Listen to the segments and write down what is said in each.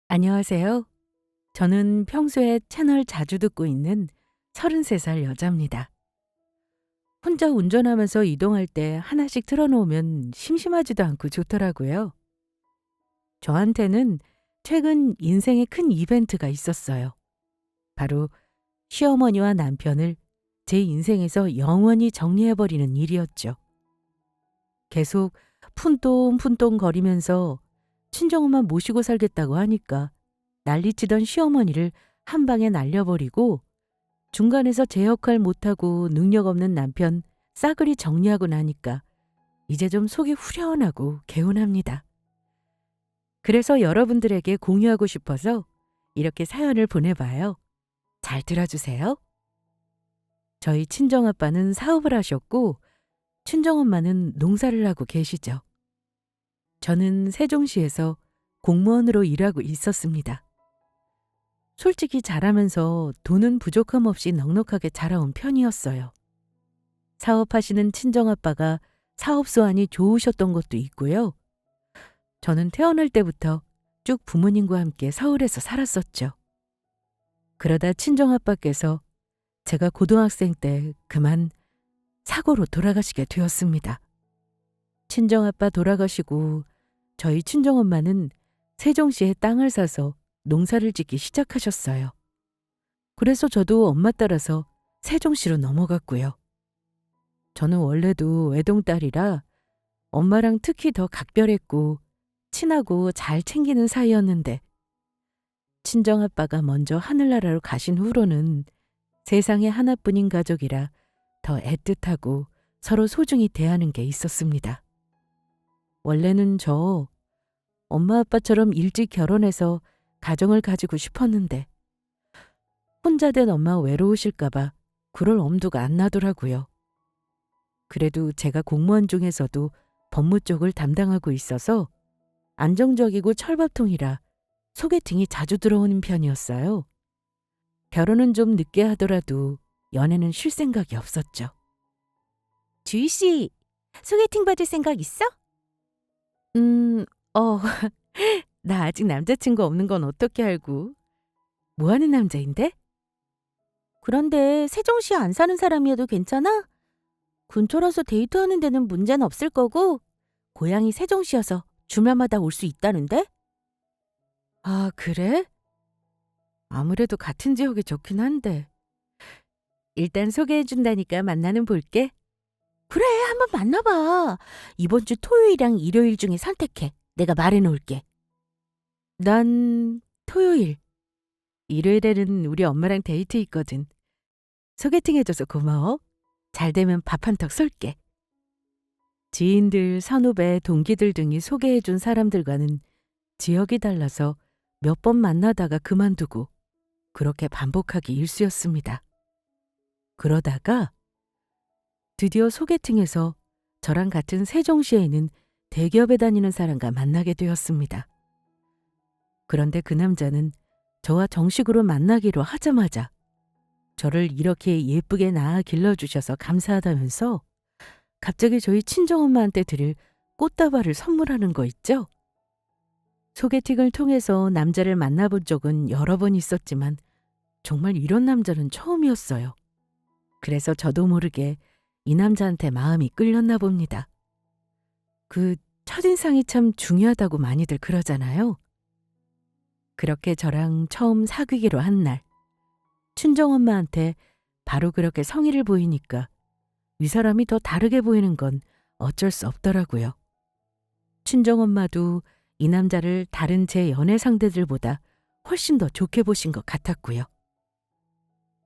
안녕하세요. 저는 평소에 채널 자주 듣고 있는 33살 여자입니다. 혼자 운전하면서 이동할 때 하나씩 틀어놓으면 심심하지도 않고 좋더라고요. 저한테는 최근 인생의 큰 이벤트가 있었어요. 바로 시어머니와 남편을 제 인생에서 영원히 정리해버리는 일이었죠. 계속 푼똥푼똥 거리면서 친정엄마 모시고 살겠다고 하니까 난리치던 시어머니를 한 방에 날려버리고 중간에서 제 역할 못하고 능력 없는 남편 싸그리 정리하고 나니까 이제 좀 속이 후련하고 개운합니다. 그래서 여러분들에게 공유하고 싶어서 이렇게 사연을 보내봐요. 잘 들어주세요. 저희 친정아빠는 사업을 하셨고 친정엄마는 농사를 하고 계시죠. 저는 세종시에서 공무원으로 일하고 있었습니다. 솔직히 잘하면서 돈은 부족함 없이 넉넉하게 자라온 편이었어요. 사업하시는 친정아빠가 사업 수완이 좋으셨던 것도 있고요. 저는 태어날 때부터 쭉 부모님과 함께 서울에서 살았었죠. 그러다 친정아빠께서 제가 고등학생 때 그만 사고로 돌아가시게 되었습니다. 친정아빠 돌아가시고 저희 친정엄마는 세종시에 땅을 사서 농사를 짓기 시작하셨어요. 그래서 저도 엄마 따라서 세종시로 넘어갔고요. 저는 원래도 외동딸이라 엄마랑 특히 더 각별했고 친하고 잘 챙기는 사이였는데 친정아빠가 먼저 하늘나라로 가신 후로는 세상에 하나뿐인 가족이라 더 애틋하고 서로 소중히 대하는 게 있었습니다. 원래는 저 엄마 아빠처럼 일찍 결혼해서 가정을 가지고 싶었는데 혼자 된 엄마 외로우실까봐 그럴 엄두가 안 나더라고요. 그래도 제가 공무원 중에서도 법무 쪽을 담당하고 있어서 안정적이고 철밥통이라 소개팅이 자주 들어오는 편이었어요. 결혼은 좀 늦게 하더라도 연애는 쉴 생각이 없었죠. 주희 씨, 소개팅 받을 생각 있어? 어, 나 아직 남자친구 없는 건 어떻게 알고? 뭐 하는 남자인데? 그런데 세종시에 안 사는 사람이어도 괜찮아? 근처라서 데이트하는 데는 문제는 없을 거고, 고향이 세종시여서 주말마다 올 수 있다는데? 아, 그래? 아무래도 같은 지역에 좋긴 한데. 일단 소개해준다니까 만나는 볼게. 그래, 한번 만나봐. 이번 주 토요일이랑 일요일 중에 선택해. 내가 말해놓을게. 난 토요일. 일요일에는 우리 엄마랑 데이트 있거든. 소개팅해줘서 고마워. 잘 되면 밥 한턱 쏠게. 지인들, 선후배, 동기들 등이 소개해준 사람들과는 지역이 달라서 몇 번 만나다가 그만두고 그렇게 반복하기 일쑤였습니다. 그러다가 드디어 소개팅에서 저랑 같은 세종시에 있는 대기업에 다니는 사람과 만나게 되었습니다. 그런데 그 남자는 저와 정식으로 만나기로 하자마자 저를 이렇게 예쁘게 낳아 길러주셔서 감사하다면서 갑자기 저희 친정엄마한테 드릴 꽃다발을 선물하는 거 있죠? 소개팅을 통해서 남자를 만나본 적은 여러 번 있었지만 정말 이런 남자는 처음이었어요. 그래서 저도 모르게 이 남자한테 마음이 끌렸나 봅니다. 그 첫인상이 참 중요하다고 많이들 그러잖아요. 그렇게 저랑 처음 사귀기로 한 날, 친정엄마한테 바로 그렇게 성의를 보이니까 이 사람이 더 다르게 보이는 건 어쩔 수 없더라고요. 친정엄마도 이 남자를 다른 제 연애 상대들보다 훨씬 더 좋게 보신 것 같았고요.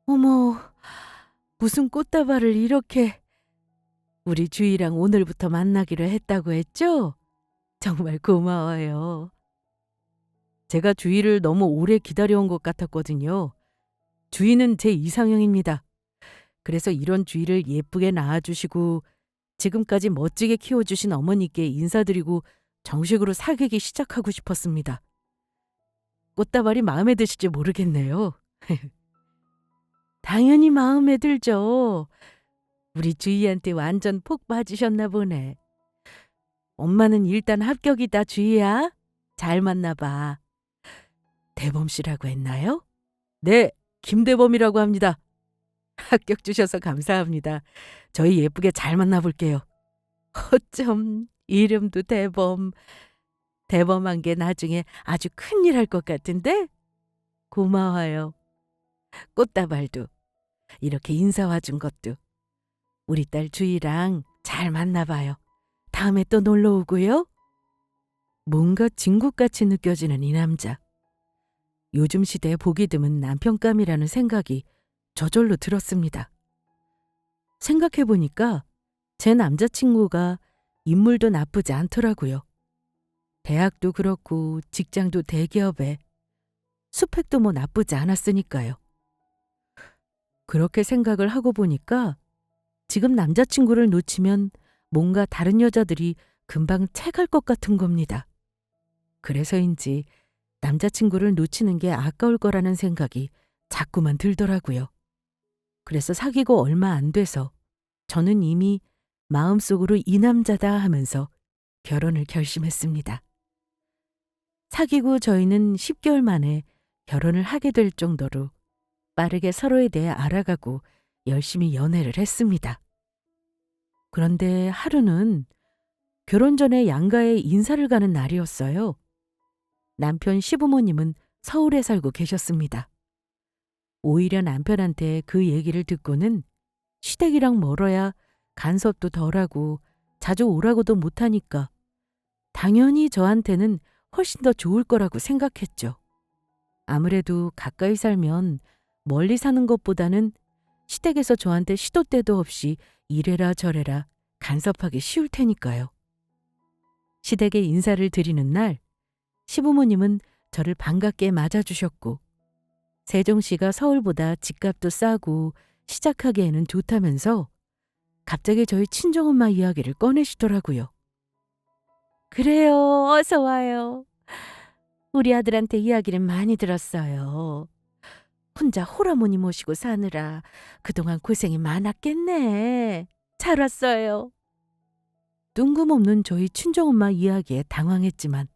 어머, 무슨 꽃다발을 이렇게... 우리 주희랑 오늘부터 만나기로 했다고 했죠? 정말 고마워요. 제가 주희를 너무 오래 기다려온 것 같았거든요. 주희는 제 이상형입니다. 그래서 이런 주희를 예쁘게 낳아주시고 지금까지 멋지게 키워주신 어머니께 인사드리고 정식으로 사귀기 시작하고 싶었습니다. 꽃다발이 마음에 드실지 모르겠네요. 당연히 마음에 들죠. 우리 주희한테 완전 폭 빠지셨나 보네. 엄마는 일단 합격이다, 주희야. 잘 만나봐. 대범 씨라고 했나요? 네, 김대범이라고 합니다. 합격 주셔서 감사합니다. 저희 예쁘게 잘 만나볼게요. 어쩜 이름도 대범. 대범한 게 나중에 아주 큰일 할 것 같은데? 고마워요. 꽃다발도 이렇게 인사 와준 것도 우리 딸 주희랑 잘 만나봐요. 다음에 또 놀러 오고요. 뭔가 진국같이 느껴지는 이 남자. 요즘 시대에 보기 드문 남편감이라는 생각이 저절로 들었습니다. 생각해보니까 제 남자친구가 인물도 나쁘지 않더라고요. 대학도 그렇고 직장도 대기업에 스펙도 뭐 나쁘지 않았으니까요. 그렇게 생각을 하고 보니까 지금 남자친구를 놓치면 뭔가 다른 여자들이 금방 채갈 것 같은 겁니다. 그래서인지 남자친구를 놓치는 게 아까울 거라는 생각이 자꾸만 들더라고요. 그래서 사귀고 얼마 안 돼서 저는 이미 마음속으로 이 남자다 하면서 결혼을 결심했습니다. 사귀고 저희는 10개월 만에 결혼을 하게 될 정도로 빠르게 서로에 대해 알아가고 열심히 연애를 했습니다. 그런데 하루는 결혼 전에 양가에 인사를 가는 날이었어요. 남편 시부모님은 서울에 살고 계셨습니다. 오히려 남편한테 그 얘기를 듣고는 시댁이랑 멀어야 간섭도 덜하고 자주 오라고도 못하니까 당연히 저한테는 훨씬 더 좋을 거라고 생각했죠. 아무래도 가까이 살면 멀리 사는 것보다는 시댁에서 저한테 시도 때도 없이 이래라 저래라 간섭하기 쉬울 테니까요. 시댁에 인사를 드리는 날 시부모님은 저를 반갑게 맞아주셨고 세종시가 서울보다 집값도 싸고 시작하기에는 좋다면서 갑자기 저희 친정엄마 이야기를 꺼내시더라고요. 그래요, 어서 와요. 우리 아들한테 이야기를 많이 들었어요. 혼자 홀어머니 모시고 사느라 그동안 고생이 많았겠네. 잘 왔어요. 뜬금없는 저희 친정엄마 이야기에 당황했지만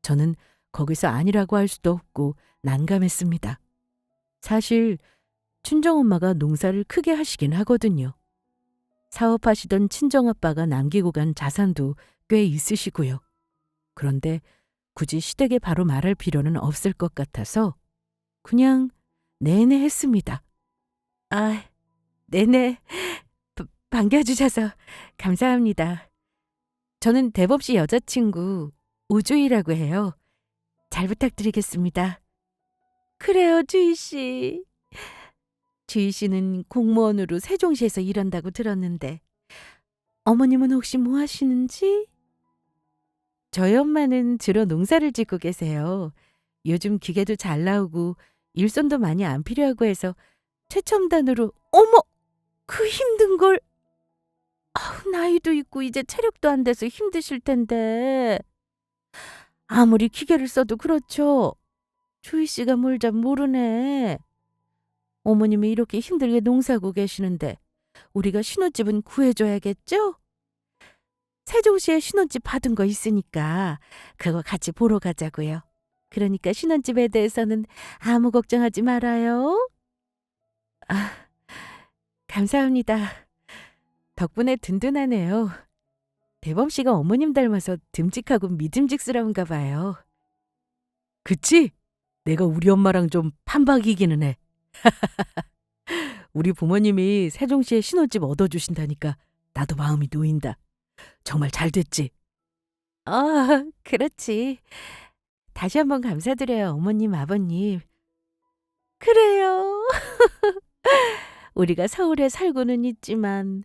저는 거기서 아니라고 할 수도 없고 난감했습니다. 사실 친정엄마가 농사를 크게 하시긴 하거든요. 사업하시던 친정아빠가 남기고 간 자산도 꽤 있으시고요. 그런데 굳이 시댁에 바로 말할 필요는 없을 것 같아서 그냥 네네 했습니다. 아, 네네. 반겨주셔서 감사합니다. 저는 대범 씨 여자친구 오주희라고 해요. 잘 부탁드리겠습니다. 그래요, 주희 씨. 주희 씨는 공무원으로 세종시에서 일한다고 들었는데 어머님은 혹시 뭐 하시는지? 저희 엄마는 주로 농사를 짓고 계세요. 요즘 기계도 잘 나오고 일손도 많이 안 필요하고 해서 최첨단으로 어머! 그 힘든 걸! 아우, 나이도 있고 이제 체력도 안 돼서 힘드실 텐데. 아무리 기계를 써도 그렇죠. 주희 씨가 뭘 잘 모르네. 어머님이 이렇게 힘들게 농사하고 계시는데 우리가 신혼집은 구해줘야겠죠? 세종시에 신혼집 받은 거 있으니까 그거 같이 보러 가자고요. 그러니까 신혼집에 대해서는 아무 걱정하지 말아요. 아, 감사합니다. 덕분에 든든하네요. 대범 씨가 어머님 닮아서 듬직하고 믿음직스러운가 봐요. 그치? 내가 우리 엄마랑 좀 판박이기는 해. 우리 부모님이 세종시에 신혼집 얻어주신다니까 나도 마음이 놓인다. 정말 잘 됐지? 아, 그렇지. 다시 한번 감사드려요, 어머님, 아버님. 그래요. 우리가 서울에 살고는 있지만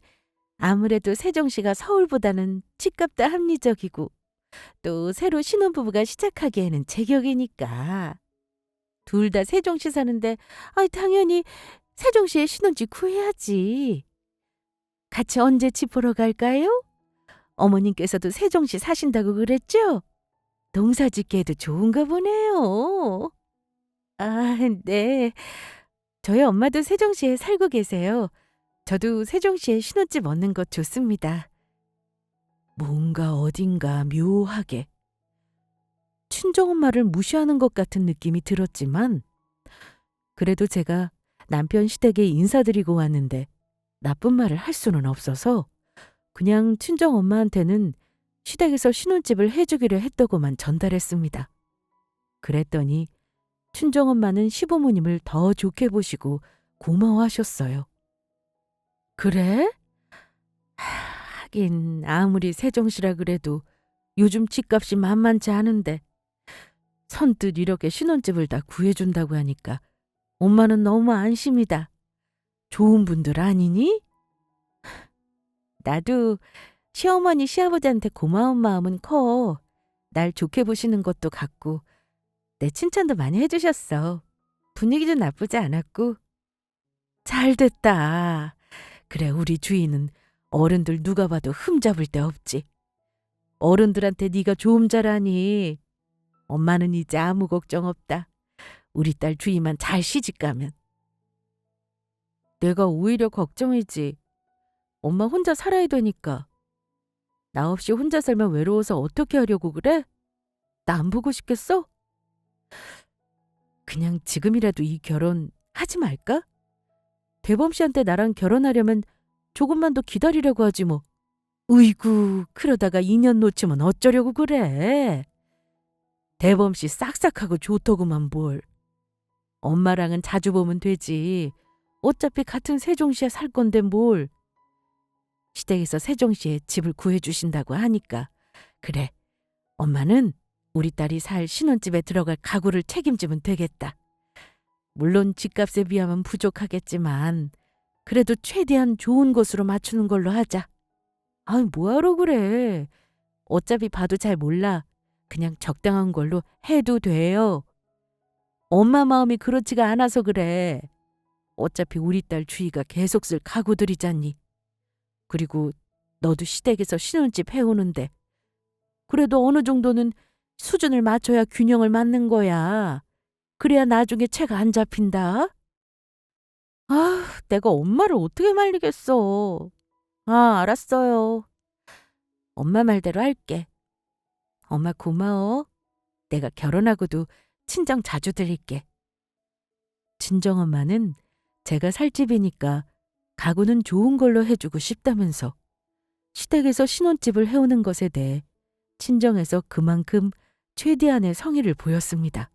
아무래도 세종시가 서울보다는 집값도 합리적이고 또 새로 신혼부부가 시작하기에는 제격이니까. 둘 다 세종시 사는데 당연히 세종시에 신혼집 구해야지. 같이 언제 집 보러 갈까요? 어머님께서도 세종시 사신다고 그랬죠? 농사 짓기에도 좋은가 보네요. 아, 네. 저희 엄마도 세종시에 살고 계세요. 저도 세종시에 신혼집 얻는 것 좋습니다. 뭔가 어딘가 묘하게 친정엄마를 무시하는 것 같은 느낌이 들었지만 그래도 제가 남편 시댁에 인사드리고 왔는데 나쁜 말을 할 수는 없어서 그냥 친정엄마한테는 시댁에서 신혼집을 해주기로 했다고만 전달했습니다. 그랬더니 친정엄마는 시부모님을 더 좋게 보시고 고마워하셨어요. 그래? 하긴 아무리 세종시라 그래도 요즘 집값이 만만치 않은데 선뜻 이렇게 신혼집을 다 구해준다고 하니까 엄마는 너무 안심이다. 좋은 분들 아니니? 나도 시어머니 시아버지한테 고마운 마음은 커. 날 좋게 보시는 것도 같고 내 칭찬도 많이 해주셨어. 분위기도 나쁘지 않았고. 잘 됐다. 그래 우리 주인은 어른들 누가 봐도 흠잡을 데 없지. 어른들한테 네가 좀 잘하니 엄마는 이제 아무 걱정 없다. 우리 딸 주희만 잘 시집가면. 내가 오히려 걱정이지. 엄마 혼자 살아야 되니까. 나 없이 혼자 살면 외로워서 어떻게 하려고 그래? 나 안 보고 싶겠어? 그냥 지금이라도 이 결혼 하지 말까? 대범 씨한테 나랑 결혼하려면 조금만 더 기다리려고 하지 뭐. 으이구, 그러다가 2년 놓치면 어쩌려고 그래. 대범 씨 싹싹하고 좋더구만 뭘. 엄마랑은 자주 보면 되지. 어차피 같은 세종시에 살 건데 뭘. 시댁에서 세종시에 집을 구해주신다고 하니까. 그래, 엄마는 우리 딸이 살 신혼집에 들어갈 가구를 책임지면 되겠다. 물론 집값에 비하면 부족하겠지만 그래도 최대한 좋은 곳으로 맞추는 걸로 하자. 아이 뭐하러 그래. 어차피 봐도 잘 몰라. 그냥 적당한 걸로 해도 돼요. 엄마 마음이 그렇지가 않아서 그래. 어차피 우리 딸 주희가 계속 쓸 가구들이잖니. 그리고 너도 시댁에서 신혼집 해오는데 그래도 어느 정도는 수준을 맞춰야 균형을 맞는 거야. 그래야 나중에 채가 안 잡힌다. 아, 내가 엄마를 어떻게 말리겠어. 아, 알았어요. 엄마 말대로 할게. 엄마 고마워. 내가 결혼하고도 친정 자주 드릴게. 친정엄마는 제가 살 집이니까 가구는 좋은 걸로 해주고 싶다면서 시댁에서 신혼집을 해오는 것에 대해 친정에서 그만큼 최대한의 성의를 보였습니다.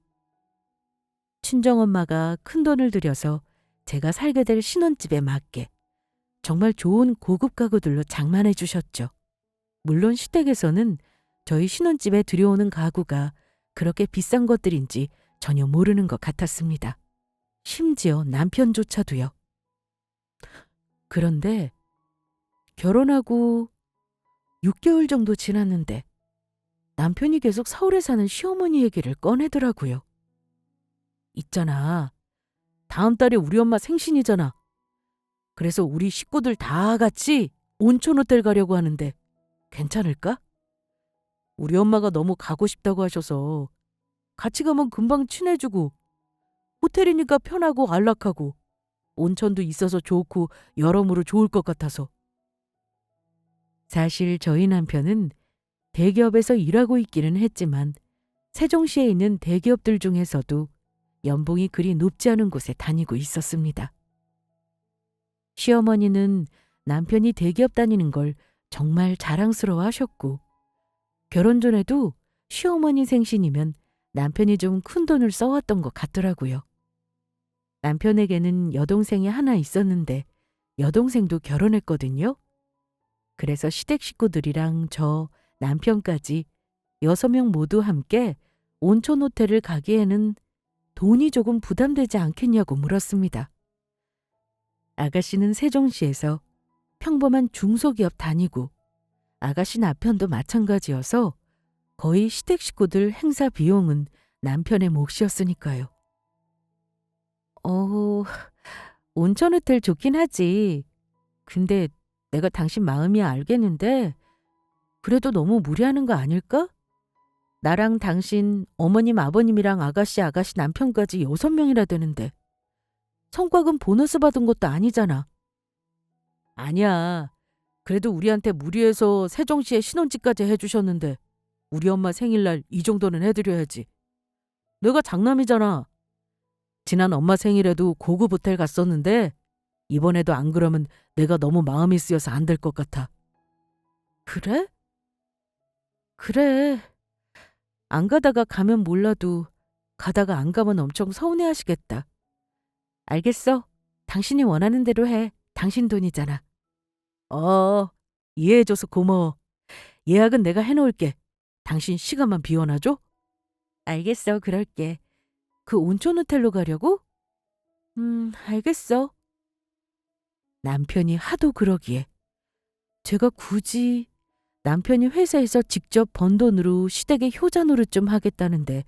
친정엄마가 큰돈을 들여서 제가 살게 될 신혼집에 맞게 정말 좋은 고급 가구들로 장만해 주셨죠. 물론 시댁에서는 저희 신혼집에 들여오는 가구가 그렇게 비싼 것들인지 전혀 모르는 것 같았습니다. 심지어 남편조차도요. 그런데 결혼하고 6개월 정도 지났는데 남편이 계속 서울에 사는 시어머니 얘기를 꺼내더라고요. 있잖아. 다음 달에 우리 엄마 생신이잖아. 그래서 우리 식구들 다 같이 온천 호텔 가려고 하는데 괜찮을까? 우리 엄마가 너무 가고 싶다고 하셔서 같이 가면 금방 친해지고 호텔이니까 편하고 안락하고 온천도 있어서 좋고 여러모로 좋을 것 같아서. 사실 저희 남편은 대기업에서 일하고 있기는 했지만 세종시에 있는 대기업들 중에서도 연봉이 그리 높지 않은 곳에 다니고 있었습니다. 시어머니는 남편이 대기업 다니는 걸 정말 자랑스러워 하셨고 결혼 전에도 시어머니 생신이면 남편이 좀 큰 돈을 써왔던 것 같더라고요. 남편에게는 여동생이 하나 있었는데 여동생도 결혼했거든요. 그래서 시댁 식구들이랑 저, 남편까지 6명 모두 함께 온천 호텔을 가기에는 돈이 조금 부담되지 않겠냐고 물었습니다. 아가씨는 세종시에서 평범한 중소기업 다니고 아가씨 남편도 마찬가지여서 거의 시댁 식구들 행사 비용은 남편의 몫이었으니까요. 온천 호텔 좋긴 하지. 근데 내가 당신 마음이 알겠는데 그래도 너무 무리하는 거 아닐까? 나랑 당신, 어머님, 아버님이랑 아가씨 남편까지 6명이나 되는데 성과금 보너스 받은 것도 아니잖아. 아니야. 그래도 우리한테 무리해서 세종시에 신혼집까지 해주셨는데 우리 엄마 생일날 이 정도는 해드려야지. 내가 장남이잖아. 지난 엄마 생일에도 고급 호텔 갔었는데 이번에도 안 그러면 내가 너무 마음이 쓰여서 안 될 것 같아. 그래? 그래. 안 가다가 가면 몰라도 가다가 안 가면 엄청 서운해하시겠다. 알겠어. 당신이 원하는 대로 해. 당신 돈이잖아. 이해해줘서 고마워. 예약은 내가 해놓을게. 당신 시간만 비워놔줘? 알겠어, 그럴게. 그 온천 호텔로 가려고? 알겠어. 남편이 하도 그러기에 제가 굳이 남편이 회사에서 직접 번 돈으로 시댁에 효자 노릇 좀 하겠다는데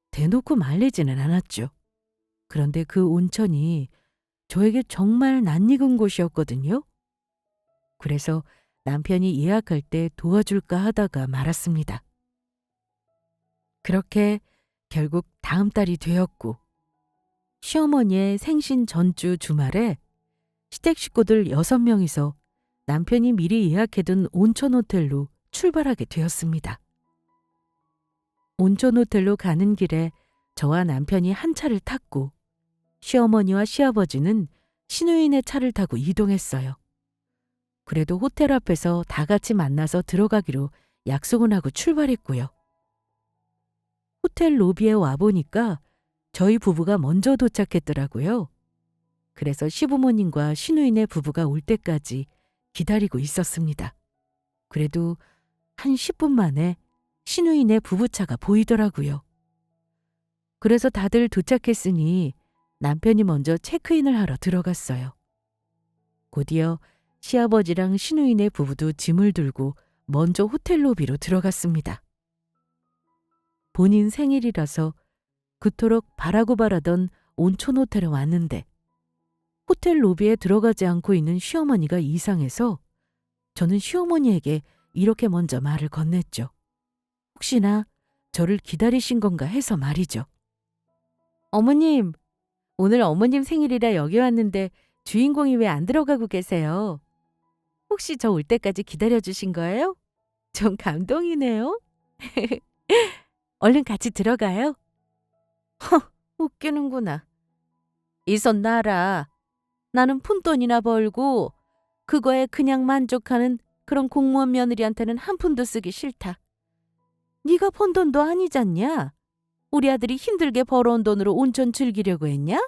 대놓고 말리지는 않았죠. 그런데 그 온천이 저에게 정말 낯익은 곳이었거든요. 그래서 남편이 예약할 때 도와줄까 하다가 말았습니다. 그렇게 결국 다음 달이 되었고 시어머니의 생신 전주 주말에 시댁 식구들 6명이서 남편이 미리 예약해둔 온천 호텔로 출발하게 되었습니다. 온천 호텔로 가는 길에 저와 남편이 한 차를 탔고 시어머니와 시아버지는 시누이네 차를 타고 이동했어요. 그래도 호텔 앞에서 다 같이 만나서 들어가기로 약속은 하고 출발했고요. 호텔 로비에 와보니까 저희 부부가 먼저 도착했더라고요. 그래서 시부모님과 시누이네 부부가 올 때까지 기다리고 있었습니다. 그래도 한 10분 만에 시누이네 부부차가 보이더라고요. 그래서 다들 도착했으니 남편이 먼저 체크인을 하러 들어갔어요. 곧이어 시아버지랑 시누이네 부부도 짐을 들고 먼저 호텔 로비로 들어갔습니다. 본인 생일이라서 그토록 바라고 바라던 온천 호텔에 왔는데 호텔 로비에 들어가지 않고 있는 시어머니가 이상해서 저는 시어머니에게 이렇게 먼저 말을 건넸죠. 혹시나 저를 기다리신 건가 해서 말이죠. 어머님, 오늘 어머님 생일이라 여기 왔는데 주인공이 왜 안 들어가고 계세요? 혹시 저 올 때까지 기다려주신 거예요? 좀 감동이네요. 얼른 같이 들어가요. 웃기는구나. 이 손 놔라. 나는 푼돈이나 벌고 그거에 그냥 만족하는 그런 공무원 며느리한테는 한 푼도 쓰기 싫다. 네가 번 돈도 아니잖냐? 우리 아들이 힘들게 벌어온 돈으로 온천 즐기려고 했냐?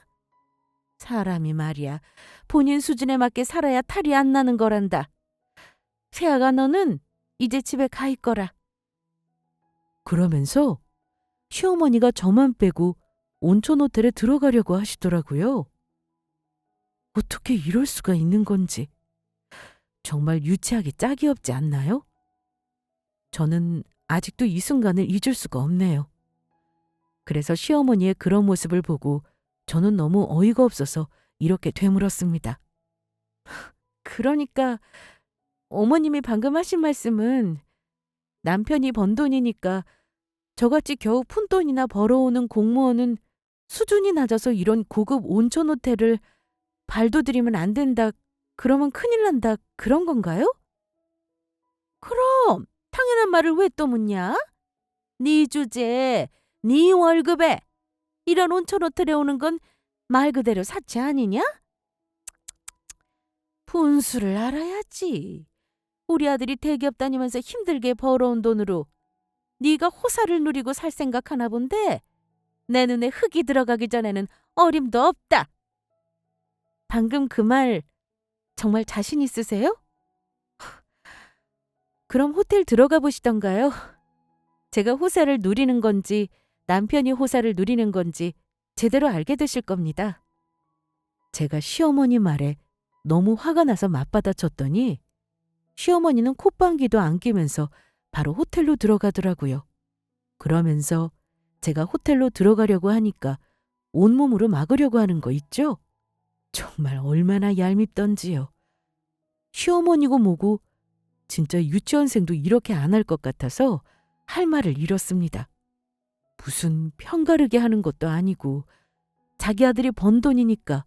사람이 말이야. 본인 수준에 맞게 살아야 탈이 안 나는 거란다. 세아가 너는 이제 집에 가 있거라. 그러면서 시어머니가 저만 빼고 온천 호텔에 들어가려고 하시더라고요. 어떻게 이럴 수가 있는 건지. 정말 유치하기 짝이 없지 않나요? 저는 아직도 이 순간을 잊을 수가 없네요. 그래서 시어머니의 그런 모습을 보고 저는 너무 어이가 없어서 이렇게 되물었습니다. 그러니까 어머님이 방금 하신 말씀은 남편이 번 돈이니까 저같이 겨우 푼돈이나 벌어오는 공무원은 수준이 낮아서 이런 고급 온천 호텔을 발도 들이면 안 된다, 그러면 큰일 난다, 그런 건가요? 그럼 당연한 말을 왜 또 묻냐? 네 주제에 네 월급에 이런 온천 호텔에 오는 건 말 그대로 사치 아니냐? 분수를 알아야지. 우리 아들이 대기업 다니면서 힘들게 벌어온 돈으로 네가 호사를 누리고 살 생각하나 본데 내 눈에 흙이 들어가기 전에는 어림도 없다. 방금 그 말 정말 자신 있으세요? 그럼 호텔 들어가 보시던가요? 제가 호사를 누리는 건지 남편이 호사를 누리는 건지 제대로 알게 되실 겁니다. 제가 시어머니 말에 너무 화가 나서 맞받아쳤더니 시어머니는 콧방귀도 안 끼면서 바로 호텔로 들어가더라고요. 그러면서 제가 호텔로 들어가려고 하니까 온몸으로 막으려고 하는 거 있죠? 정말 얼마나 얄밉던지요. 시어머니고 뭐고 진짜 유치원생도 이렇게 안 할 것 같아서 할 말을 잃었습니다. 무슨 편가르게 하는 것도 아니고 자기 아들이 번 돈이니까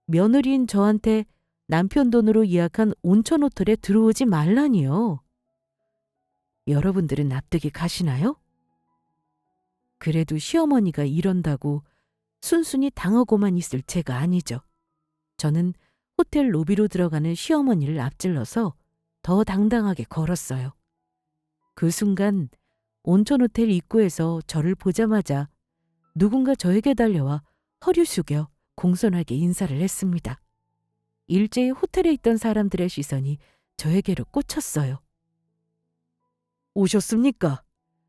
며느리인 저한테 남편 돈으로 예약한 온천 호텔에 들어오지 말라니요. 여러분들은 납득이 가시나요? 그래도 시어머니가 이런다고 순순히 당하고만 있을 제가 아니죠. 저는 호텔 로비로 들어가는 시어머니를 앞질러서 더 당당하게 걸었어요. 그 순간 온천호텔 입구에서 저를 보자마자 누군가 저에게 달려와 허리 숙여 공손하게 인사를 했습니다. 일제히 호텔에 있던 사람들의 시선이 저에게로 꽂혔어요. 오셨습니까?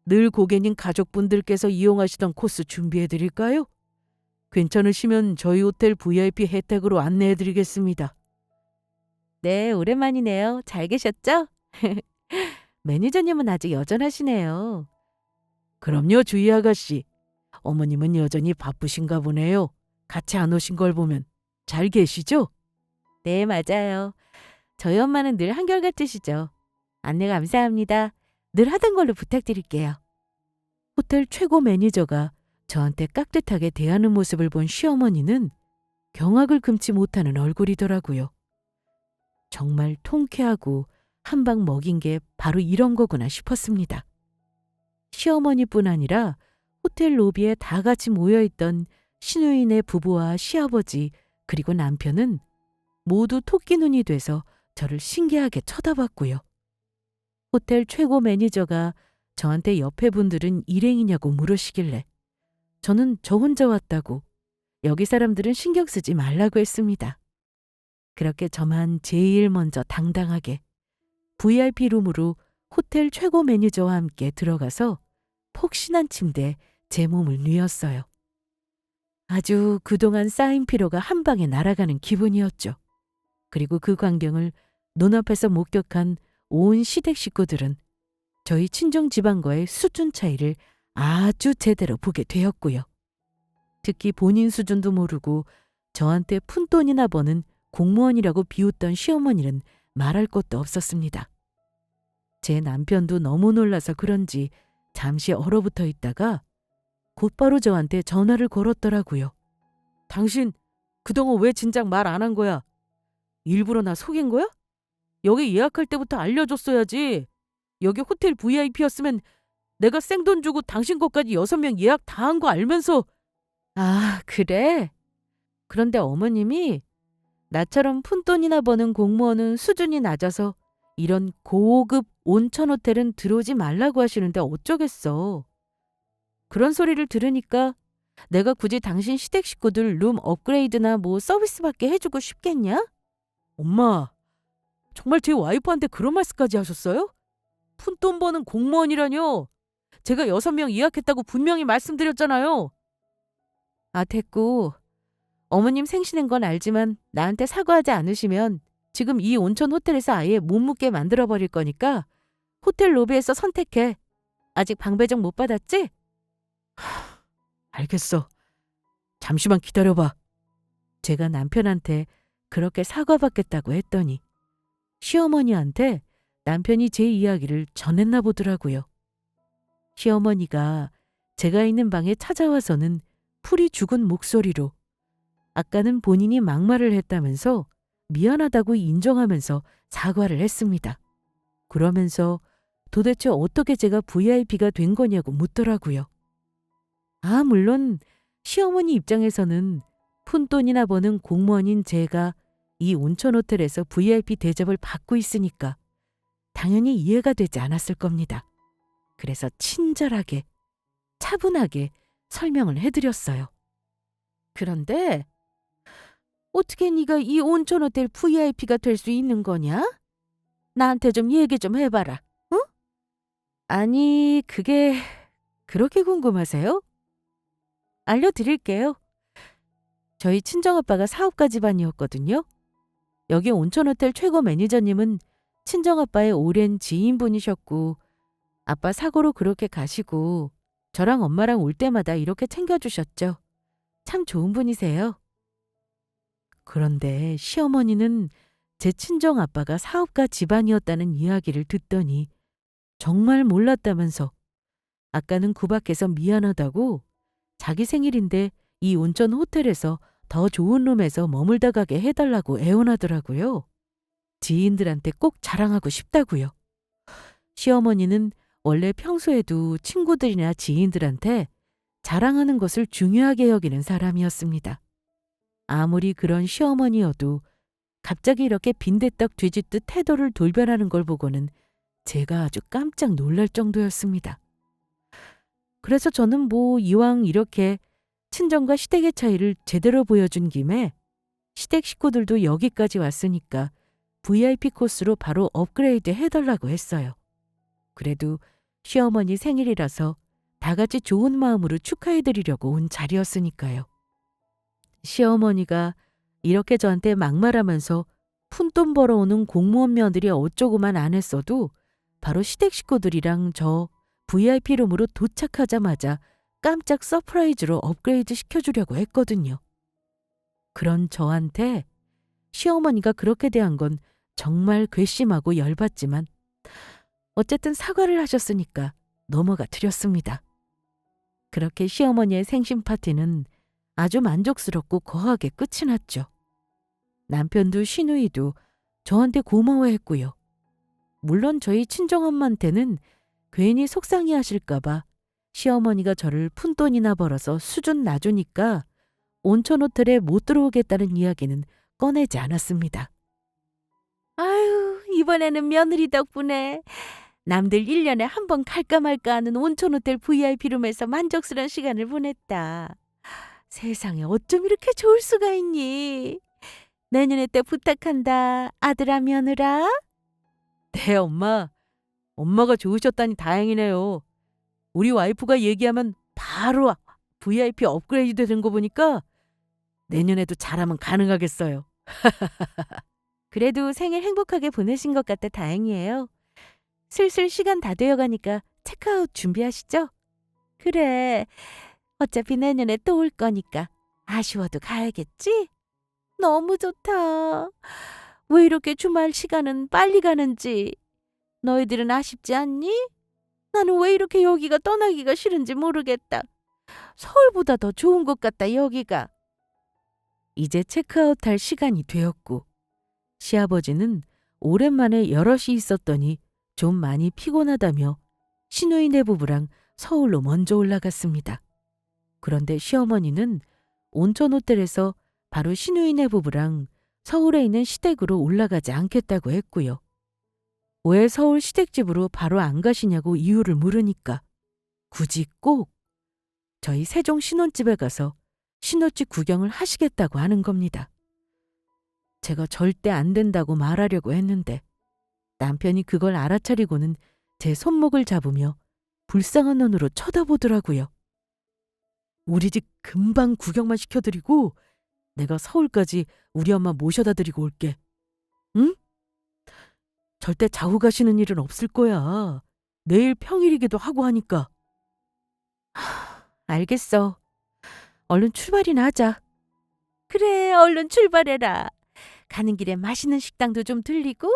늘 고객님 가족분들께서 이용하시던 코스 준비해드릴까요? 괜찮으시면 저희 호텔 VIP 혜택으로 안내해드리겠습니다. 네, 오랜만이네요. 잘 계셨죠? 매니저님은 아직 여전하시네요. 그럼요, 주희 아가씨. 어머님은 여전히 바쁘신가 보네요. 같이 안 오신 걸 보면 잘 계시죠? 네, 맞아요. 저희 엄마는 늘 한결같으시죠. 안내 감사합니다. 늘 하던 걸로 부탁드릴게요. 호텔 최고 매니저가 저한테 깍듯하게 대하는 모습을 본 시어머니는 경악을 금치 못하는 얼굴이더라고요. 정말 통쾌하고 한 방 먹인 게 바로 이런 거구나 싶었습니다. 시어머니뿐 아니라 호텔 로비에 다 같이 모여있던 신우인의 부부와 시아버지 그리고 남편은 모두 토끼 눈이 돼서 저를 신기하게 쳐다봤고요. 호텔 최고 매니저가 저한테 옆에 분들은 일행이냐고 물으시길래 저는 저 혼자 왔다고 여기 사람들은 신경 쓰지 말라고 했습니다. 그렇게 저만 제일 먼저 당당하게 VIP 룸으로 호텔 최고 매니저와 함께 들어가서 폭신한 침대에 제 몸을 뉘었어요. 아주 그동안 쌓인 피로가 한 방에 날아가는 기분이었죠. 그리고 그 광경을 눈앞에서 목격한 온 시댁 식구들은 저희 친정 집안과의 수준 차이를 아주 제대로 보게 되었고요. 특히 본인 수준도 모르고 저한테 푼돈이나 버는 공무원이라고 비웃던 시어머니는 말할 것도 없었습니다. 제 남편도 너무 놀라서 그런지 잠시 얼어붙어 있다가 곧바로 저한테 전화를 걸었더라고요. 당신 그동안 왜 진작 말 안 한 거야? 일부러 나 속인 거야? 여기 예약할 때부터 알려줬어야지. 여기 호텔 VIP였으면 내가 생돈 주고 당신 것까지 6명 예약 다 한 거 알면서. 아, 그래? 그런데 어머님이 나처럼 푼돈이나 버는 공무원은 수준이 낮아서 이런 고급 온천 호텔은 들어오지 말라고 하시는데 어쩌겠어. 그런 소리를 들으니까 내가 굳이 당신 시댁 식구들 룸 업그레이드나 뭐 서비스받게 해주고 싶겠냐? 엄마, 정말 제 와이프한테 그런 말씀까지 하셨어요? 푼돈 버는 공무원이라뇨. 제가 6명 예약했다고 분명히 말씀드렸잖아요. 아, 됐고. 어머님 생신인 건 알지만 나한테 사과하지 않으시면 지금 이 온천 호텔에서 아예 못 묵게 만들어버릴 거니까 호텔 로비에서 선택해. 아직 방 배정 못 받았지? 알겠어. 잠시만 기다려봐. 제가 남편한테 그렇게 사과받겠다고 했더니 시어머니한테 남편이 제 이야기를 전했나 보더라고요. 시어머니가 제가 있는 방에 찾아와서는 풀이 죽은 목소리로 아까는 본인이 막말을 했다면서 미안하다고 인정하면서 사과를 했습니다. 그러면서 도대체 어떻게 제가 VIP가 된 거냐고 묻더라고요. 아, 물론 시어머니 입장에서는 푼돈이나 버는 공무원인 제가 이 온천 호텔에서 VIP 대접을 받고 있으니까 당연히 이해가 되지 않았을 겁니다. 그래서 친절하게, 차분하게 설명을 해드렸어요. 그런데 어떻게 네가 이 온천 호텔 VIP가 될 수 있는 거냐? 나한테 좀 얘기 좀 해봐라. 응? 아니, 그게 그렇게 궁금하세요? 알려드릴게요. 저희 친정아빠가 사업가 집안이었거든요. 여기 온천호텔 최고 매니저님은 친정아빠의 오랜 지인분이셨고 아빠 사고로 그렇게 가시고 저랑 엄마랑 올 때마다 이렇게 챙겨주셨죠. 참 좋은 분이세요. 그런데 시어머니는 제 친정아빠가 사업가 집안이었다는 이야기를 듣더니 정말 몰랐다면서 아까는 구박해서 미안하다고 자기 생일인데 이 온천 호텔에서 더 좋은 룸에서 머물다 가게 해달라고 애원하더라고요. 지인들한테 꼭 자랑하고 싶다고요. 시어머니는 원래 평소에도 친구들이나 지인들한테 자랑하는 것을 중요하게 여기는 사람이었습니다. 아무리 그런 시어머니여도 갑자기 이렇게 빈대떡 뒤집듯 태도를 돌변하는 걸 보고는 제가 아주 깜짝 놀랄 정도였습니다. 그래서 저는 뭐 이왕 이렇게 친정과 시댁의 차이를 제대로 보여준 김에 시댁 식구들도 여기까지 왔으니까 VIP 코스로 바로 업그레이드 해달라고 했어요. 그래도 시어머니 생일이라서 다 같이 좋은 마음으로 축하해드리려고 온 자리였으니까요. 시어머니가 이렇게 저한테 막말하면서 푼돈 벌어오는 공무원 며느리 어쩌고만 안 했어도 바로 시댁 식구들이랑 저 VIP룸으로 도착하자마자 깜짝 서프라이즈로 업그레이드 시켜주려고 했거든요. 그런 저한테 시어머니가 그렇게 대한 건 정말 괘씸하고 열받지만 어쨌든 사과를 하셨으니까 넘어가 드렸습니다. 그렇게 시어머니의 생신 파티는 아주 만족스럽고 거하게 끝이 났죠. 남편도 시누이도 저한테 고마워했고요. 물론 저희 친정엄마한테는 괜히 속상해 하실까봐 시어머니가 저를 푼돈이나 벌어서 수준 낮으니까 온천 호텔에 못 들어오겠다는 이야기는 꺼내지 않았습니다. 아유, 이번에는 며느리 덕분에 남들 1년에 한 번 갈까 말까 하는 온천 호텔 VIP룸에서 만족스러운 시간을 보냈다. 세상에 어쩜 이렇게 좋을 수가 있니? 내년에 때 부탁한다, 아들아 며느라. 네, 엄마. 엄마가 좋으셨다니 다행이네요. 우리 와이프가 얘기하면 바로 VIP 업그레이드 되는 거 보니까 내년에도 잘하면 가능하겠어요. 그래도 생일 행복하게 보내신 것 같아 다행이에요. 슬슬 시간 다 되어가니까 체크아웃 준비하시죠? 그래, 어차피 내년에 또 올 거니까 아쉬워도 가야겠지? 너무 좋다. 왜 이렇게 주말 시간은 빨리 가는지. 너희들은 아쉽지 않니? 나는 왜 이렇게 여기가 떠나기가 싫은지 모르겠다. 서울보다 더 좋은 것 같다, 여기가. 이제 체크아웃할 시간이 되었고 시아버지는 오랜만에 여럿이 있었더니 좀 많이 피곤하다며 시누이네 부부랑 서울로 먼저 올라갔습니다. 그런데 시어머니는 온천 호텔에서 바로 시누이네 부부랑 서울에 있는 시댁으로 올라가지 않겠다고 했고요. 왜 서울 시댁집으로 바로 안 가시냐고 이유를 물으니까 굳이 꼭 저희 세종 신혼집에 가서 신혼집 구경을 하시겠다고 하는 겁니다. 제가 절대 안 된다고 말하려고 했는데 남편이 그걸 알아차리고는 제 손목을 잡으며 불쌍한 눈으로 쳐다보더라고요. 우리 집 금방 구경만 시켜드리고 내가 서울까지 우리 엄마 모셔다 드리고 올게. 응? 절대 자고 가시는 일은 없을 거야. 내일 평일이기도 하고 하니까. 알겠어. 얼른 출발이나 하자. 그래, 얼른 출발해라. 가는 길에 맛있는 식당도 좀 들리고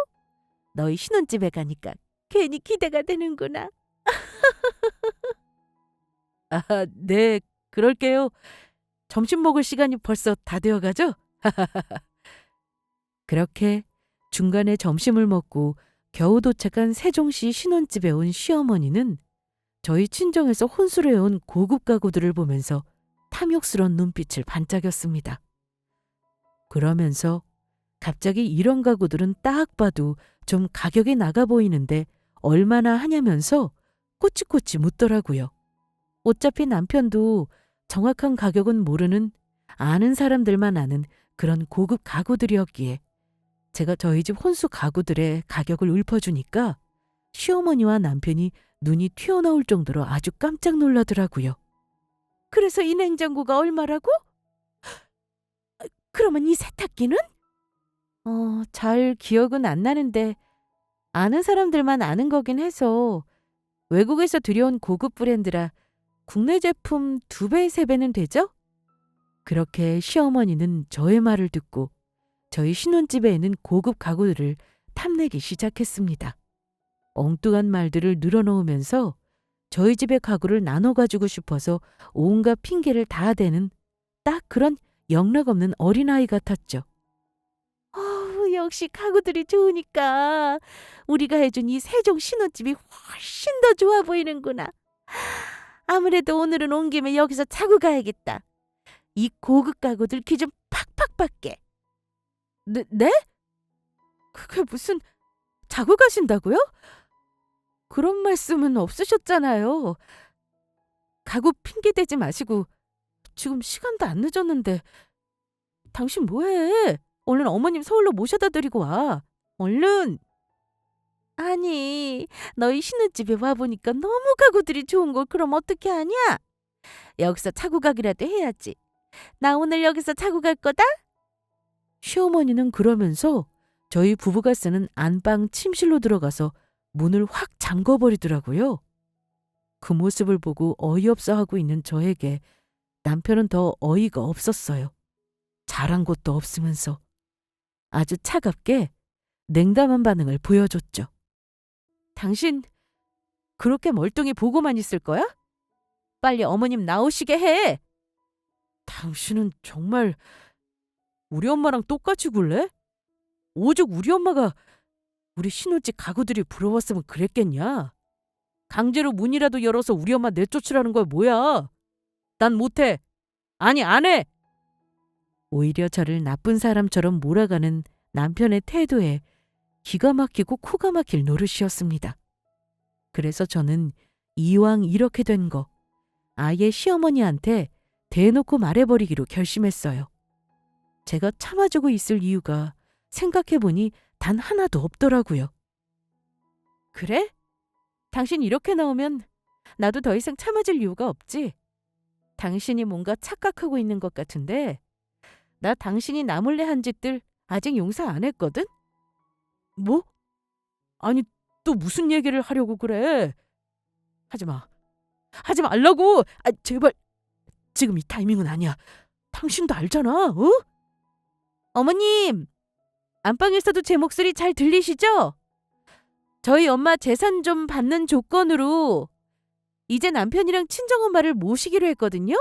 너희 신혼집에 가니까 괜히 기대가 되는구나. 아, 네, 그럴게요. 점심 먹을 시간이 벌써 다 되어가죠? 그렇게 중간에 점심을 먹고 겨우 도착한 세종시 신혼집에 온 시어머니는 저희 친정에서 혼술해온 고급 가구들을 보면서 탐욕스러운 눈빛을 반짝였습니다. 그러면서 갑자기 이런 가구들은 딱 봐도 좀 가격이 나가 보이는데 얼마나 하냐면서 꼬치꼬치 묻더라고요. 어차피 남편도 정확한 가격은 모르는 아는 사람들만 아는 그런 고급 가구들이었기에 제가 저희 집 혼수 가구들의 가격을 읊어주니까 시어머니와 남편이 눈이 튀어나올 정도로 아주 깜짝 놀라더라고요. 그래서 이 냉장고가 얼마라고? 그러면 이 세탁기는? 잘 기억은 안 나는데 아는 사람들만 아는 거긴 해서 외국에서 들여온 고급 브랜드라 국내 제품 2배, 3배는 되죠? 그렇게 시어머니는 저의 말을 듣고 저희 신혼집에 있는 고급 가구들을 탐내기 시작했습니다. 엉뚱한 말들을 늘어놓으면서 저희 집의 가구를 나눠 가지고 싶어서 온갖 핑계를 다 대는 딱 그런 영락없는 어린아이 같았죠. 역시 가구들이 좋으니까 우리가 해준 이 세종 신혼집이 훨씬 더 좋아 보이는구나. 아무래도 오늘은 온 김에 여기서 자고 가야겠다. 이 고급 가구들 기 좀 팍팍 받게. 네? 그게 무슨 자고 가신다고요? 그런 말씀은 없으셨잖아요. 가구 핑계 대지 마시고 지금 시간도 안 늦었는데 당신 뭐해? 얼른 어머님 서울로 모셔다 드리고 와. 얼른. 아니, 너희 신혼집에 와보니까 너무 가구들이 좋은 걸 그럼 어떻게 하냐? 여기서 자고 가기라도 해야지. 나 오늘 여기서 자고 갈 거다? 시어머니는 그러면서 저희 부부가 쓰는 안방 침실로 들어가서 문을 확 잠궈버리더라고요. 그 모습을 보고 어이없어 하고 있는 저에게 남편은 더 어이가 없었어요. 잘한 것도 없으면서 아주 차갑게 냉담한 반응을 보여줬죠. 당신 그렇게 멀뚱히 보고만 있을 거야? 빨리 어머님 나오시게 해. 당신은 정말 우리 엄마랑 똑같이 굴래? 오죽 우리 엄마가 우리 신혼집 가구들이 부러웠으면 그랬겠냐? 강제로 문이라도 열어서 우리 엄마 내쫓으라는 거야 뭐야? 난 못해. 아니 안 해. 오히려 저를 나쁜 사람처럼 몰아가는 남편의 태도에 기가 막히고 코가 막힐 노릇이었습니다. 그래서 저는 이왕 이렇게 된 거 아예 시어머니한테 대놓고 말해버리기로 결심했어요. 제가 참아주고 있을 이유가 생각해보니 단 하나도 없더라고요. 그래? 당신 이렇게 나오면 나도 더 이상 참아줄 이유가 없지. 당신이 뭔가 착각하고 있는 것 같은데 나 당신이 나 몰래 한 짓들 아직 용서 안 했거든? 뭐? 아니 또 무슨 얘기를 하려고 그래? 하지 마. 하지 말라고. 아, 제발. 지금 이 타이밍은 아니야. 당신도 알잖아. 어? 어머님. 안방에서도 제 목소리 잘 들리시죠? 저희 엄마 재산 좀 받는 조건으로 이제 남편이랑 친정엄마를 모시기로 했거든요.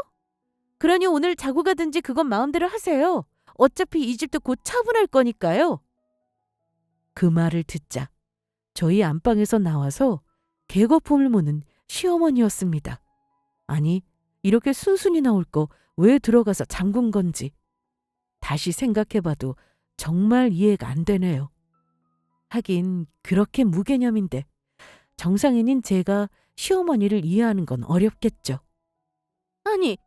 그러니 오늘 자고 가든지 그건 마음대로 하세요. 어차피 이 집도 곧 처분할 거니까요. 그 말을 듣자 저희 안방에서 나와서 개거품을 무는 시어머니였습니다. 아니, 이렇게 순순히 나올 거 왜 들어가서 잠근 건지. 다시 생각해봐도 정말 이해가 안 되네요. 하긴 그렇게 무개념인데 정상인인 제가 시어머니를 이해하는 건 어렵겠죠. 아니,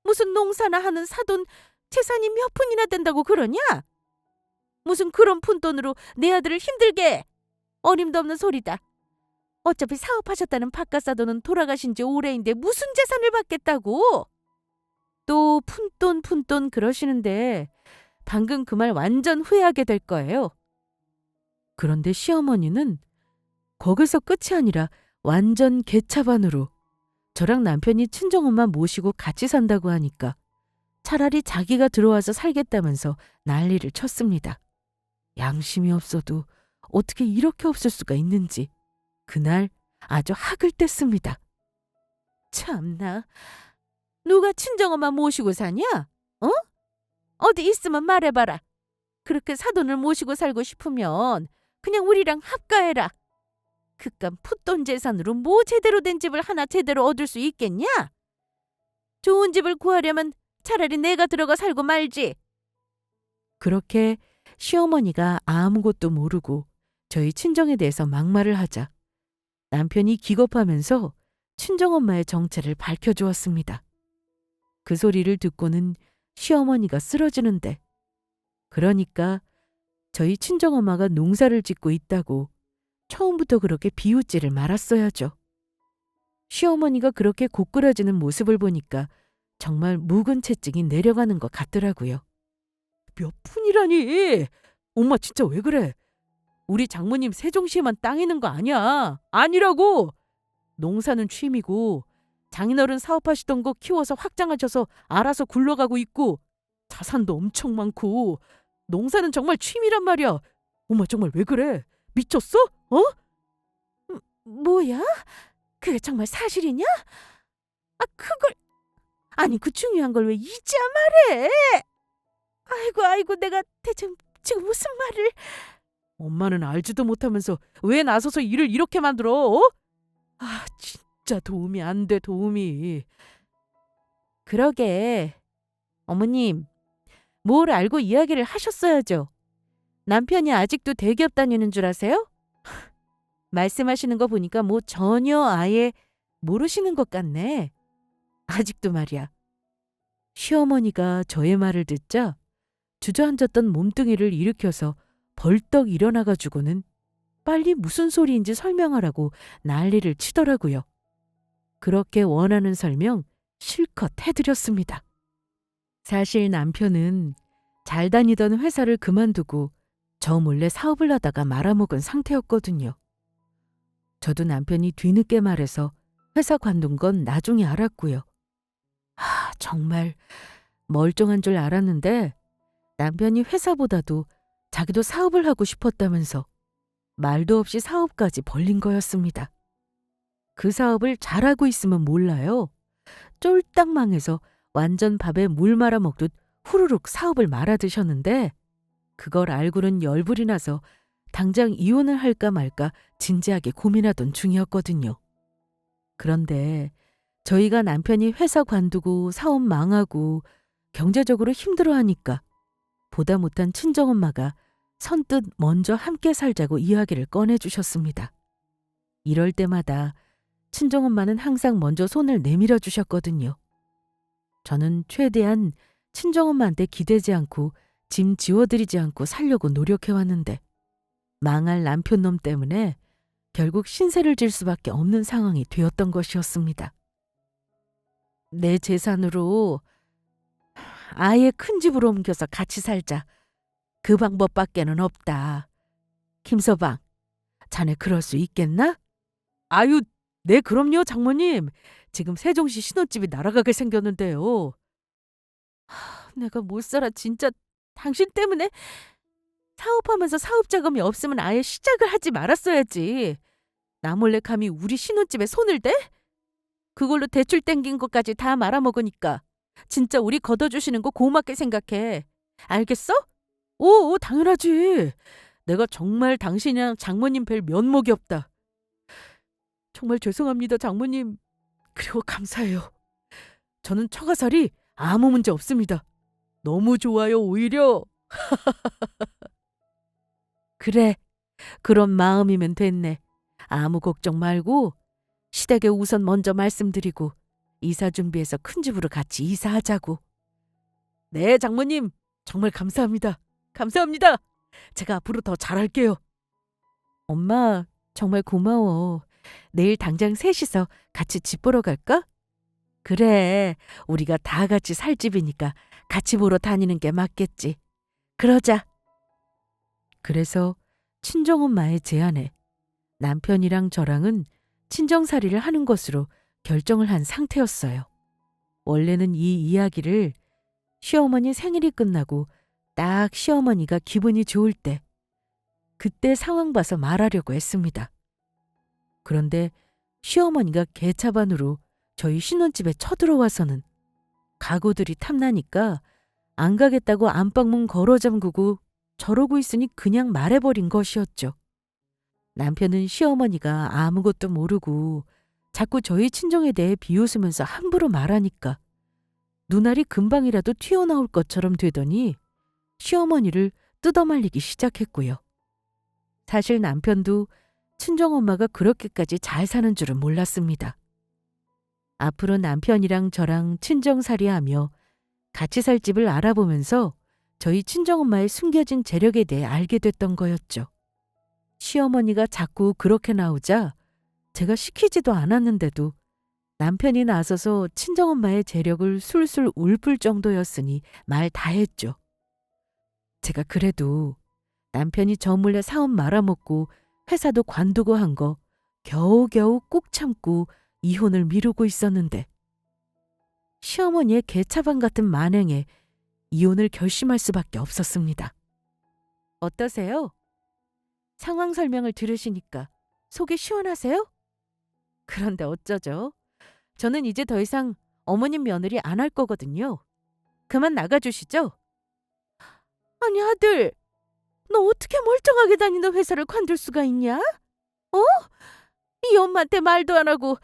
무슨 농사나 하는 사돈 재산이 몇 푼이나 된다고 그러냐? 무슨 그런 푼돈으로 내 아들을 힘들게 해. 어림도 없는 소리다. 어차피 사업하셨다는 바깥사돈은 돌아가신 지 오래인데 무슨 재산을 받겠다고? 또 푼돈 그러시는데 방금 그 말 완전 후회하게 될 거예요. 그런데 시어머니는 거기서 끝이 아니라 완전 개차반으로 저랑 남편이 친정엄마 모시고 같이 산다고 하니까 차라리 자기가 들어와서 살겠다면서 난리를 쳤습니다. 양심이 없어도 어떻게 이렇게 없을 수가 있는지 그날 아주 학을 뗐습니다. 참나, 누가 친정엄마 모시고 사냐? 어? 어디 있으면 말해봐라. 그렇게 사돈을 모시고 살고 싶으면 그냥 우리랑 합가해라. 그깟 풋돈 재산으로 뭐 제대로 된 집을 하나 제대로 얻을 수 있겠냐? 좋은 집을 구하려면 차라리 내가 들어가 살고 말지. 그렇게 시어머니가 아무것도 모르고 저희 친정에 대해서 막말을 하자 남편이 기겁하면서 친정엄마의 정체를 밝혀주었습니다. 그 소리를 듣고는 시어머니가 쓰러지는데 그러니까 저희 친정엄마가 농사를 짓고 있다고 처음부터 그렇게 비웃지를 말았어야죠. 시어머니가 그렇게 고꾸라지는 모습을 보니까 정말 묵은 채찍이 내려가는 것 같더라고요. 몇 푼이라니? 엄마 진짜 왜 그래? 우리 장모님 세종시에만 땅 있는 거 아니야. 아니라고. 농사는 취미고 장인어른 사업하시던 거 키워서 확장하셔서 알아서 굴러가고 있고 자산도 엄청 많고 농사는 정말 취미란 말이야. 엄마 정말 왜 그래? 미쳤어? 어? 뭐야? 그게 정말 사실이냐? 아, 그걸... 아니, 그 중요한 걸 왜 이제야 말해? 아이고, 내가 대체 지금 무슨 말을? 엄마는 알지도 못하면서 왜 나서서 일을 이렇게 만들어? 어? 아, 진짜 도움이 안 돼, 도움이. 그러게. 어머님, 뭘 알고 이야기를 하셨어야죠. 남편이 아직도 대기업 다니는 줄 아세요? 말씀하시는 거 보니까 뭐 전혀 아예 모르시는 것 같네. 아직도 말이야. 시어머니가 저의 말을 듣자 주저앉았던 몸뚱이를 일으켜서 벌떡 일어나가지고는 빨리 무슨 소리인지 설명하라고 난리를 치더라고요. 그렇게 원하는 설명 실컷 해드렸습니다. 사실 남편은 잘 다니던 회사를 그만두고 저 몰래 사업을 하다가 말아먹은 상태였거든요. 저도 남편이 뒤늦게 말해서 회사 관둔 건 나중에 알았고요. 정말 멀쩡한 줄 알았는데 남편이 회사보다도 자기도 사업을 하고 싶었다면서 말도 없이 사업까지 벌린 거였습니다. 그 사업을 잘하고 있으면 몰라요. 쫄딱 망해서 완전 밥에 물 말아 먹듯 후루룩 사업을 말아드셨는데 그걸 알고는 열불이 나서 당장 이혼을 할까 말까 진지하게 고민하던 중이었거든요. 그런데 저희가 남편이 회사 관두고 사업 망하고 경제적으로 힘들어하니까 보다 못한 친정엄마가 선뜻 먼저 함께 살자고 이야기를 꺼내주셨습니다. 이럴 때마다 친정엄마는 항상 먼저 손을 내밀어 주셨거든요. 저는 최대한 친정엄마한테 기대지 않고 짐 지워드리지 않고 살려고 노력해왔는데 망할 남편놈 때문에 결국 신세를 질 수밖에 없는 상황이 되었던 것이었습니다. 내 재산으로 아예 큰 집으로 옮겨서 같이 살자. 그 방법밖에는 없다. 김서방, 자네 그럴 수 있겠나? 아유, 네 그럼요 장모님. 지금 세종시 신혼집이 날아가게 생겼는데요. 내가 못 살아 진짜. 당신 때문에 사업하면서 사업 자금이 없으면 아예 시작을 하지 말았어야지. 나 몰래 감히 우리 신혼집에 손을 대? 그걸로 대출 땡긴 것까지 다 말아먹으니까 진짜 우리 걷어주시는 거 고맙게 생각해. 알겠어? 오, 당연하지. 내가 정말 당신이랑 장모님 뵐 면목이 없다. 정말 죄송합니다, 장모님. 그리고 감사해요. 저는 처가살이 아무 문제 없습니다. 너무 좋아요, 오히려. 그래, 그런 마음이면 됐네. 아무 걱정 말고 시댁에 우선 먼저 말씀드리고 이사 준비해서 큰 집으로 같이 이사하자고. 네, 장모님. 정말 감사합니다. 감사합니다. 제가 앞으로 더 잘할게요. 엄마, 정말 고마워. 내일 당장 셋이서 같이 집 보러 갈까? 그래, 우리가 다 같이 살 집이니까 같이 보러 다니는 게 맞겠지. 그러자. 그래서 친정엄마의 제안에 남편이랑 저랑은 친정살이를 하는 것으로 결정을 한 상태였어요. 원래는 이 이야기를 시어머니 생일이 끝나고 딱 시어머니가 기분이 좋을 때 그때 상황 봐서 말하려고 했습니다. 그런데 시어머니가 개차반으로 저희 신혼집에 쳐들어와서는 가구들이 탐나니까 안 가겠다고 안방문 걸어 잠그고 저러고 있으니 그냥 말해버린 것이었죠. 남편은 시어머니가 아무것도 모르고 자꾸 저희 친정에 대해 비웃으면서 함부로 말하니까 눈알이 금방이라도 튀어나올 것처럼 되더니 시어머니를 뜯어말리기 시작했고요. 사실 남편도 친정엄마가 그렇게까지 잘 사는 줄은 몰랐습니다. 앞으로 남편이랑 저랑 친정살이하며 같이 살 집을 알아보면서 저희 친정엄마의 숨겨진 재력에 대해 알게 됐던 거였죠. 시어머니가 자꾸 그렇게 나오자 제가 시키지도 않았는데도 남편이 나서서 친정엄마의 재력을 술술 울풀 정도였으니 말 다 했죠. 제가 그래도 남편이 저 몰래 사업 말아먹고 회사도 관두고 한 거 겨우겨우 꾹 참고 이혼을 미루고 있었는데 시어머니의 개차반 같은 만행에 이혼을 결심할 수밖에 없었습니다. 어떠세요? 상황 설명을 들으시니까 속이 시원하세요? 그런데 어쩌죠? 저는 이제 더 이상 어머님 며느리 안 할 거거든요. 그만 나가주시죠? 아니 아들, 너 어떻게 멀쩡하게 다니는 회사를 관둘 수가 있냐? 어? 이 엄마한테 말도 안 하고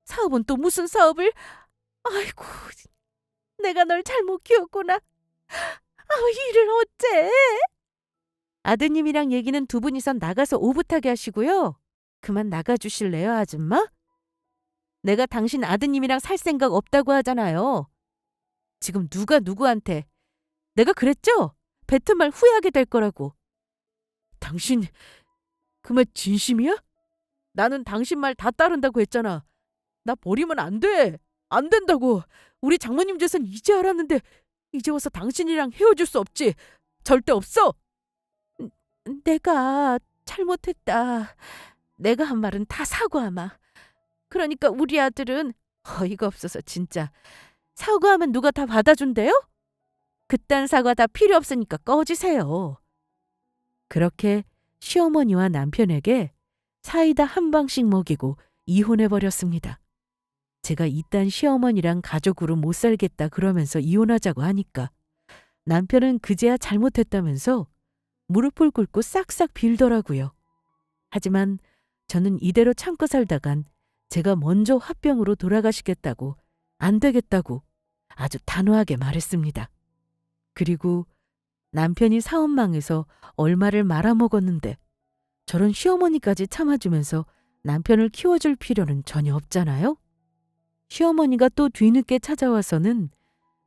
사업은 또 무슨 사업을? 아이고, 내가 널 잘못 키웠구나. 일을 어째? 아드님이랑 얘기는 두 분이서 나가서 오붓하게 하시고요. 그만 나가주실래요, 아줌마? 내가 당신 아드님이랑 살 생각 없다고 하잖아요. 지금 누가 누구한테. 내가 그랬죠? 뱉은 말 후회하게 될 거라고. 당신 그 말 진심이야? 나는 당신 말 다 따른다고 했잖아. 나 버리면 안 돼. 안 된다고. 우리 장모님 재산 이제 알았는데 이제 와서 당신이랑 헤어질 수 없지. 절대 없어. 내가 잘못했다. 내가 한 말은 다 사과하마. 그러니까 우리 아들은 어이가 없어서 진짜. 사과하면 누가 다 받아준대요? 그딴 사과 다 필요 없으니까 꺼지세요. 그렇게 시어머니와 남편에게 사이다 한 방씩 먹이고 이혼해버렸습니다. 제가 이딴 시어머니랑 가족으로 못 살겠다 그러면서 이혼하자고 하니까 남편은 그제야 잘못했다면서 무릎을 꿇고 싹싹 빌더라고요. 하지만 저는 이대로 참고 살다간 제가 먼저 화병으로 돌아가시겠다고 안 되겠다고 아주 단호하게 말했습니다. 그리고 남편이 사업망에서 얼마를 말아먹었는데 저런 시어머니까지 참아주면서 남편을 키워줄 필요는 전혀 없잖아요. 시어머니가 또 뒤늦게 찾아와서는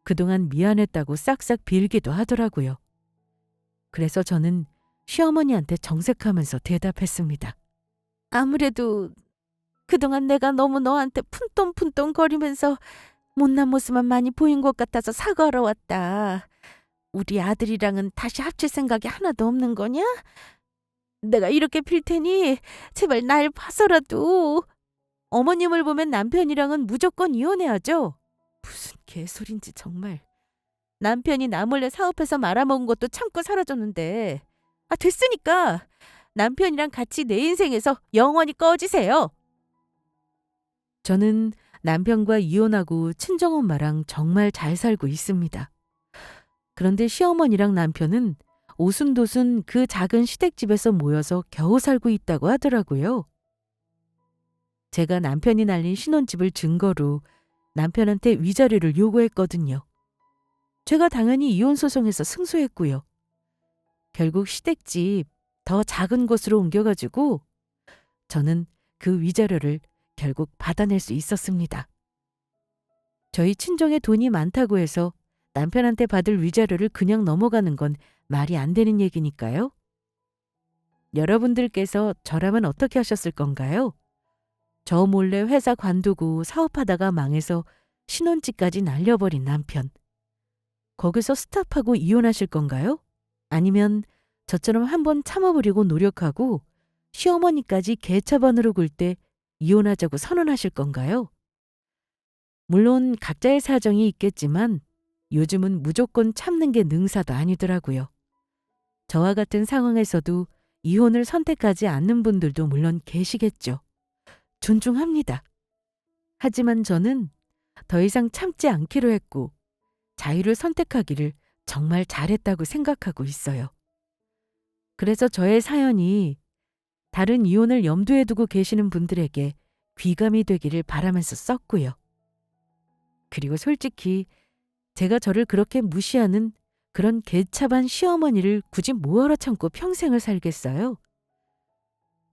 그동안 미안했다고 싹싹 빌기도 하더라고요. 그래서 저는 시어머니한테 정색하면서 대답했습니다. 아무래도 그동안 내가 너무 너한테 푼똥푼똥 거리면서 못난 모습만 많이 보인 것 같아서 사과하러 왔다. 우리 아들이랑은 다시 합칠 생각이 하나도 없는 거냐? 내가 이렇게 빌 테니 제발 날 봐서라도. 어머님을 보면 남편이랑은 무조건 이혼해야죠. 무슨 개소린지 정말. 남편이 나 몰래 사업해서 말아먹은 것도 참고 살아줬는데 됐으니까 남편이랑 같이 내 인생에서 영원히 꺼지세요. 저는 남편과 이혼하고 친정엄마랑 정말 잘 살고 있습니다. 그런데 시어머니랑 남편은 오순도순 그 작은 시댁집에서 모여서 겨우 살고 있다고 하더라고요. 제가 남편이 날린 신혼집을 증거로 남편한테 위자료를 요구했거든요. 제가 당연히 이혼소송에서 승소했고요. 결국 시댁집 더 작은 곳으로 옮겨가지고 저는 그 위자료를 결국 받아낼 수 있었습니다. 저희 친정에 돈이 많다고 해서 남편한테 받을 위자료를 그냥 넘어가는 건 말이 안 되는 얘기니까요. 여러분들께서 저라면 어떻게 하셨을 건가요? 저 몰래 회사 관두고 사업하다가 망해서 신혼집까지 날려버린 남편. 거기서 스탑하고 이혼하실 건가요? 아니면 저처럼 한번 참아보려고 노력하고 시어머니까지 개차반으로 굴 때 이혼하자고 선언하실 건가요? 물론 각자의 사정이 있겠지만 요즘은 무조건 참는 게 능사도 아니더라고요. 저와 같은 상황에서도 이혼을 선택하지 않는 분들도 물론 계시겠죠. 존중합니다. 하지만 저는 더 이상 참지 않기로 했고 자유를 선택하기를 정말 잘했다고 생각하고 있어요. 그래서 저의 사연이 다른 이혼을 염두에 두고 계시는 분들에게 귀감이 되기를 바라면서 썼고요. 그리고 솔직히 제가 저를 그렇게 무시하는 그런 개차반 시어머니를 굳이 뭐하러 참고 평생을 살겠어요?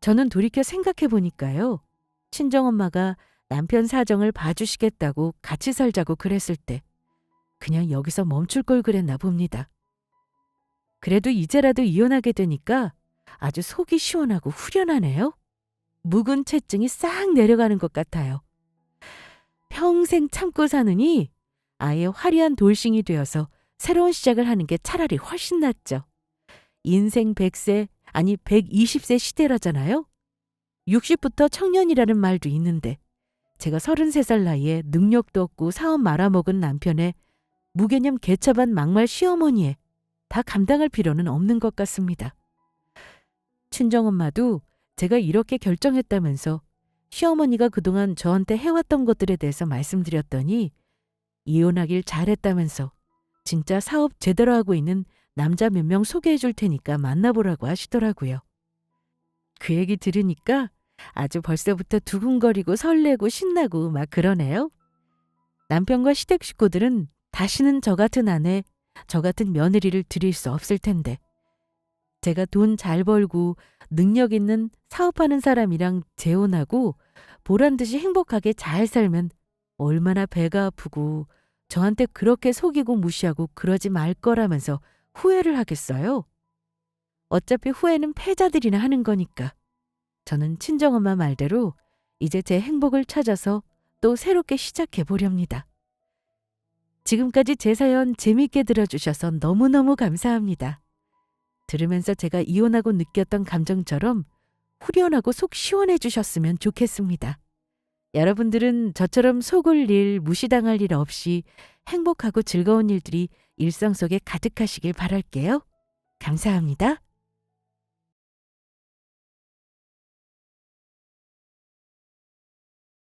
저는 돌이켜 생각해 보니까요. 친정엄마가 남편 사정을 봐주시겠다고 같이 살자고 그랬을 때 그냥 여기서 멈출 걸 그랬나 봅니다. 그래도 이제라도 이혼하게 되니까 아주 속이 시원하고 후련하네요. 묵은 채증이 싹 내려가는 것 같아요. 평생 참고 사느니 아예 화려한 돌싱이 되어서 새로운 시작을 하는 게 차라리 훨씬 낫죠. 인생 100세 아니 120세 시대라잖아요. 60부터 청년이라는 말도 있는데 제가 33살 나이에 능력도 없고 사업 말아먹은 남편의 무개념 개차반 막말 시어머니에 다 감당할 필요는 없는 것 같습니다. 친정엄마도 제가 이렇게 결정했다면서 시어머니가 그동안 저한테 해왔던 것들에 대해서 말씀드렸더니 이혼하길 잘했다면서 진짜 사업 제대로 하고 있는 남자 몇 명 소개해 줄 테니까 만나보라고 하시더라고요. 그 얘기 들으니까 아주 벌써부터 두근거리고 설레고 신나고 막 그러네요. 남편과 시댁 식구들은 다시는 저 같은 아내, 저 같은 며느리를 들일 수 없을 텐데. 제가 돈 잘 벌고 능력 있는 사업하는 사람이랑 재혼하고 보란 듯이 행복하게 잘 살면 얼마나 배가 아프고 저한테 그렇게 속이고 무시하고 그러지 말 거라면서 후회를 하겠어요. 어차피 후회는 패자들이나 하는 거니까. 저는 친정엄마 말대로 이제 제 행복을 찾아서 또 새롭게 시작해 보렵니다. 지금까지 제 사연 재미있게 들어주셔서 너무너무 감사합니다. 들으면서 제가 이혼하고 느꼈던 감정처럼 후련하고 속 시원해 주셨으면 좋겠습니다. 여러분들은 저처럼 속을 일, 무시당할 일 없이 행복하고 즐거운 일들이 일상 속에 가득하시길 바랄게요. 감사합니다.